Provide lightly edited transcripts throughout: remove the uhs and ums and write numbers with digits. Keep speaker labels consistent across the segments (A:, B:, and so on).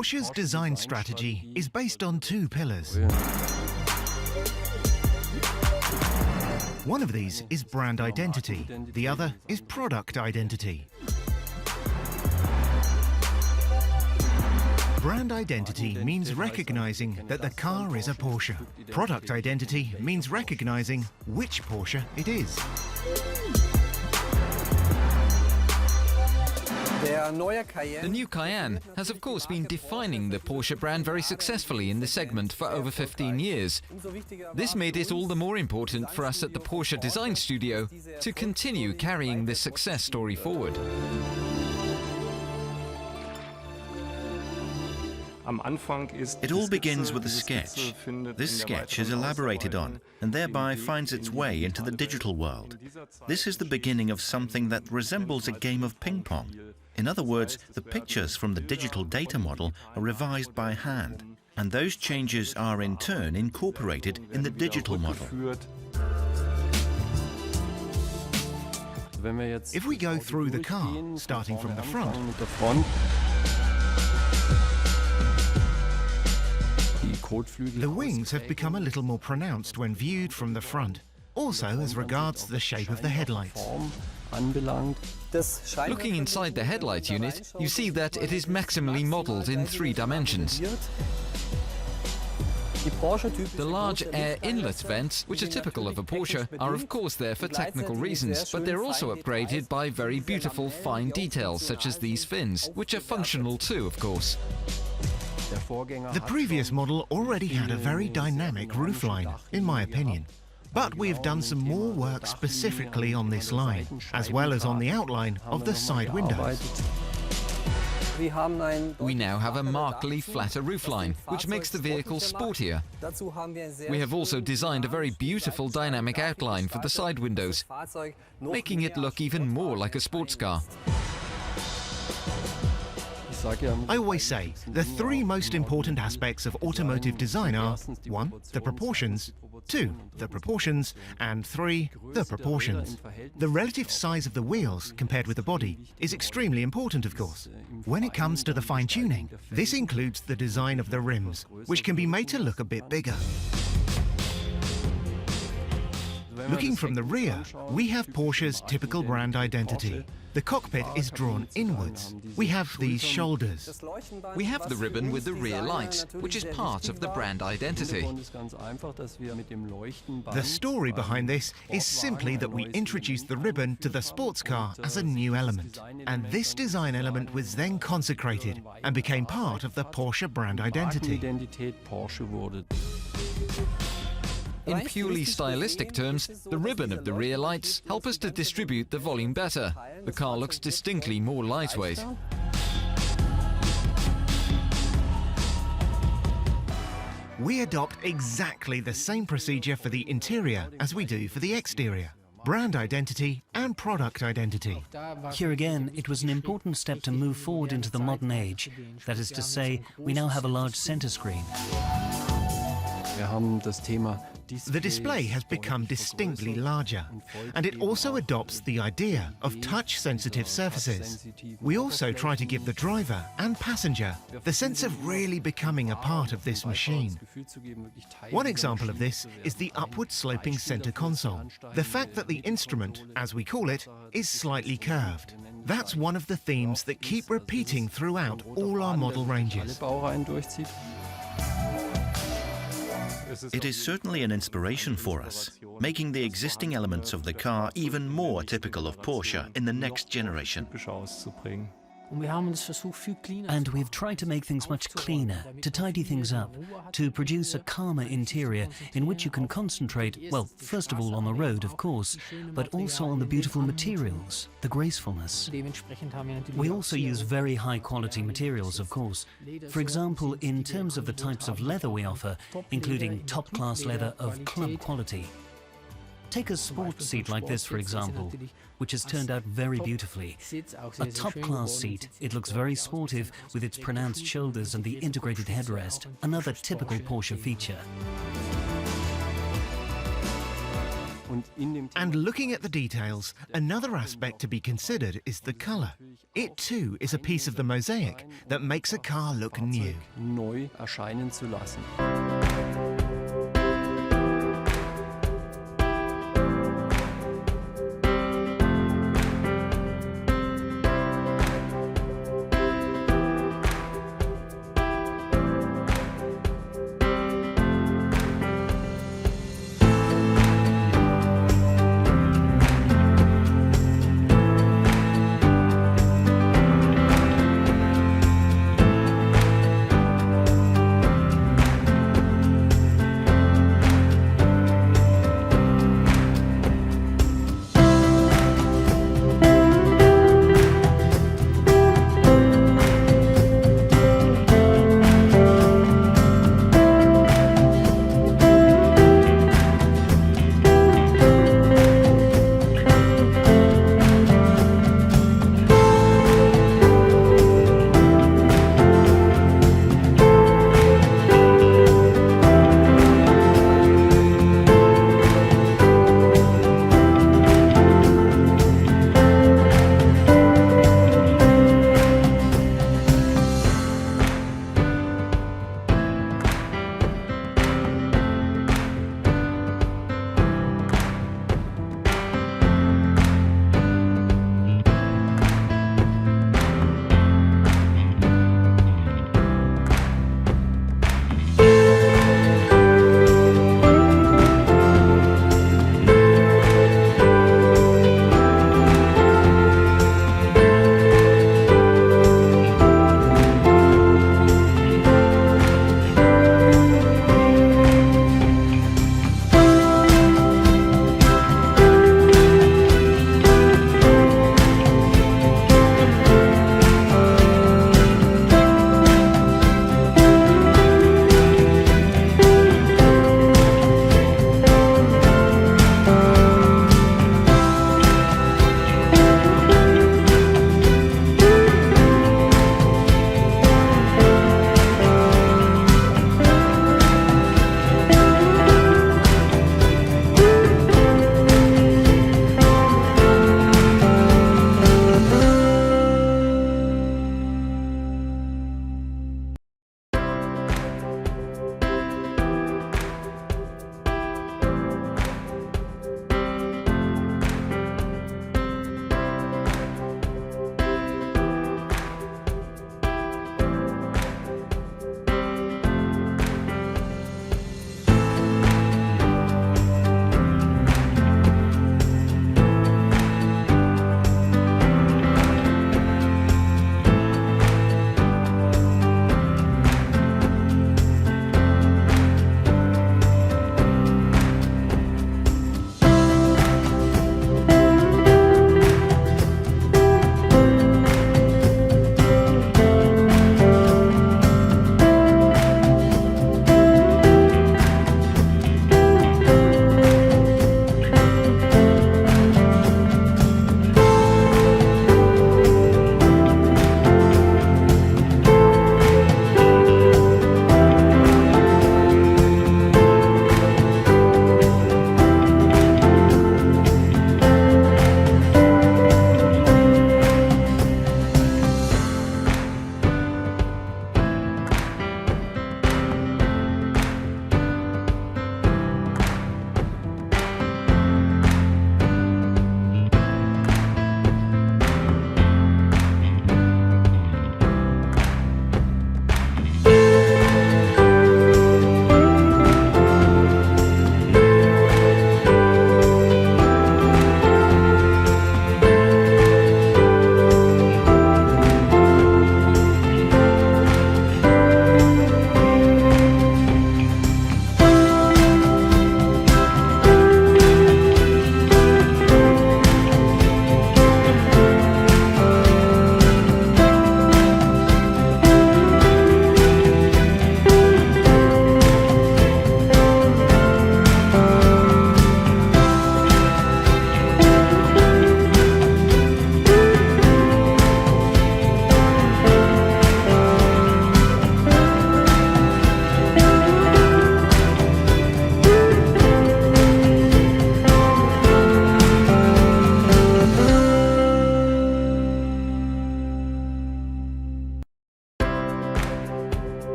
A: Porsche's design strategy is based on two pillars. One of these is brand identity, the other is product identity. Brand identity means recognizing that the car is a Porsche. Product identity means recognizing which Porsche it is.
B: The new Cayenne has of course been defining the Porsche brand very successfully in the segment for over 15 years. This made it all the more important for us at the Porsche Design Studio to continue carrying this success story forward.
C: It all begins with a sketch. This sketch is elaborated on and thereby finds its way into the digital world. This is the beginning of something that resembles a game of ping pong. In other words, the pictures from the digital data model are revised by hand, and those changes are in turn incorporated in the digital model.
A: If we go through the car, starting from the front, the wings have become a little more pronounced when viewed from the front, also as regards the shape of the headlights.
B: Looking inside the headlight unit, you see that it is maximally modeled in 3 dimensions. The large air inlet vents, which are typical of a Porsche, are of course there for technical reasons, but they're also upgraded by very beautiful fine details such as these fins, which are functional too, of course.
A: The previous model already had a very dynamic roofline, in my opinion. But we have done some more work specifically on this line, as well as on the outline of the side windows.
B: We now have a markedly flatter roofline, which makes the vehicle sportier. We have also designed a very beautiful dynamic outline for the side windows, making it look even more like a sports car.
A: I always say the 3 most important aspects of automotive design are 1. The proportions, 2. The proportions, and 3. The proportions. The relative size of the wheels compared with the body is extremely important, of course. When it comes to the fine-tuning, this includes the design of the rims, which can be made to look a bit bigger. Looking from the rear, we have Porsche's typical brand identity. The cockpit is drawn inwards. We have these shoulders.
B: We have the ribbon with the rear lights, which is part of the brand identity.
A: The story behind this is simply that we introduced the ribbon to the sports car as a new element. And this design element was then consecrated and became part of the Porsche brand identity.
B: In purely stylistic terms, the ribbon of the rear lights help us to distribute the volume better. The car looks distinctly more lightweight.
A: We adopt exactly the same procedure for the interior as we do for the exterior. Brand identity and product identity.
D: Here again, it was an important step to move forward into the modern age. That is to say, we now have a large center screen.
A: The display has become distinctly larger, and it also adopts the idea of touch-sensitive surfaces. We also try to give the driver and passenger the sense of really becoming a part of this machine. One example of this is the upward-sloping center console. The fact that the instrument, as we call it, is slightly curved. That's one of the themes that keep repeating throughout all our model ranges.
C: It is certainly an inspiration for us, making the existing elements of the car even more typical of Porsche in the next generation.
D: And we've tried to make things much cleaner, to tidy things up, to produce a calmer interior in which you can concentrate, well, first of all on the road, of course, but also on the beautiful materials, the gracefulness. We also use very high-quality materials, of course. For example, in terms of the types of leather we offer, including top-class leather of club quality. Take a sports seat like this, for example, which has turned out very beautifully. A top-class seat, it looks very sportive with its pronounced shoulders and the integrated headrest, another typical Porsche feature.
A: And looking at the details, another aspect to be considered is the colour. It too is a piece of the mosaic that makes a car look new.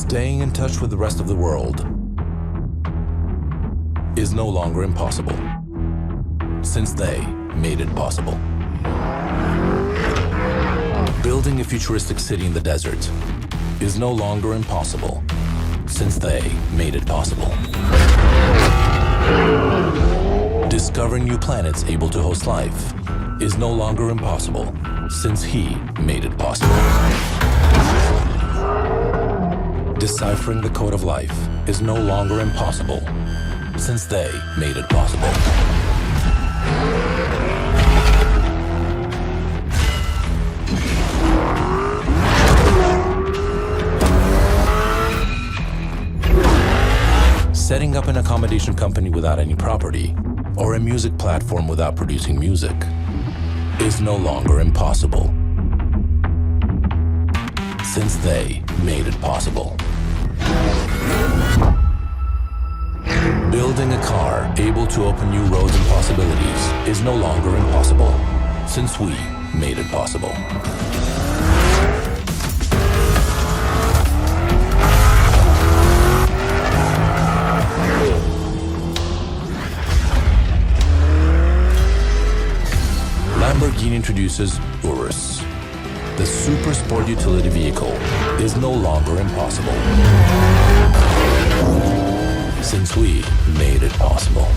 E: Staying in touch with the rest of the world is no longer impossible, since they made it possible. Building a futuristic city in the desert is no longer impossible, since they made it possible. Discovering new planets able to host life is no longer impossible, since he made it possible. Deciphering the code of life is no longer impossible, since they made it possible. Setting up an accommodation company without any property, or a music platform without producing music, is no longer impossible, since they made it possible. Building a car able to open new roads and possibilities is no longer impossible, since we made it possible. Lamborghini introduces Urus. The super sport utility vehicle is no longer impossible, since we made it possible.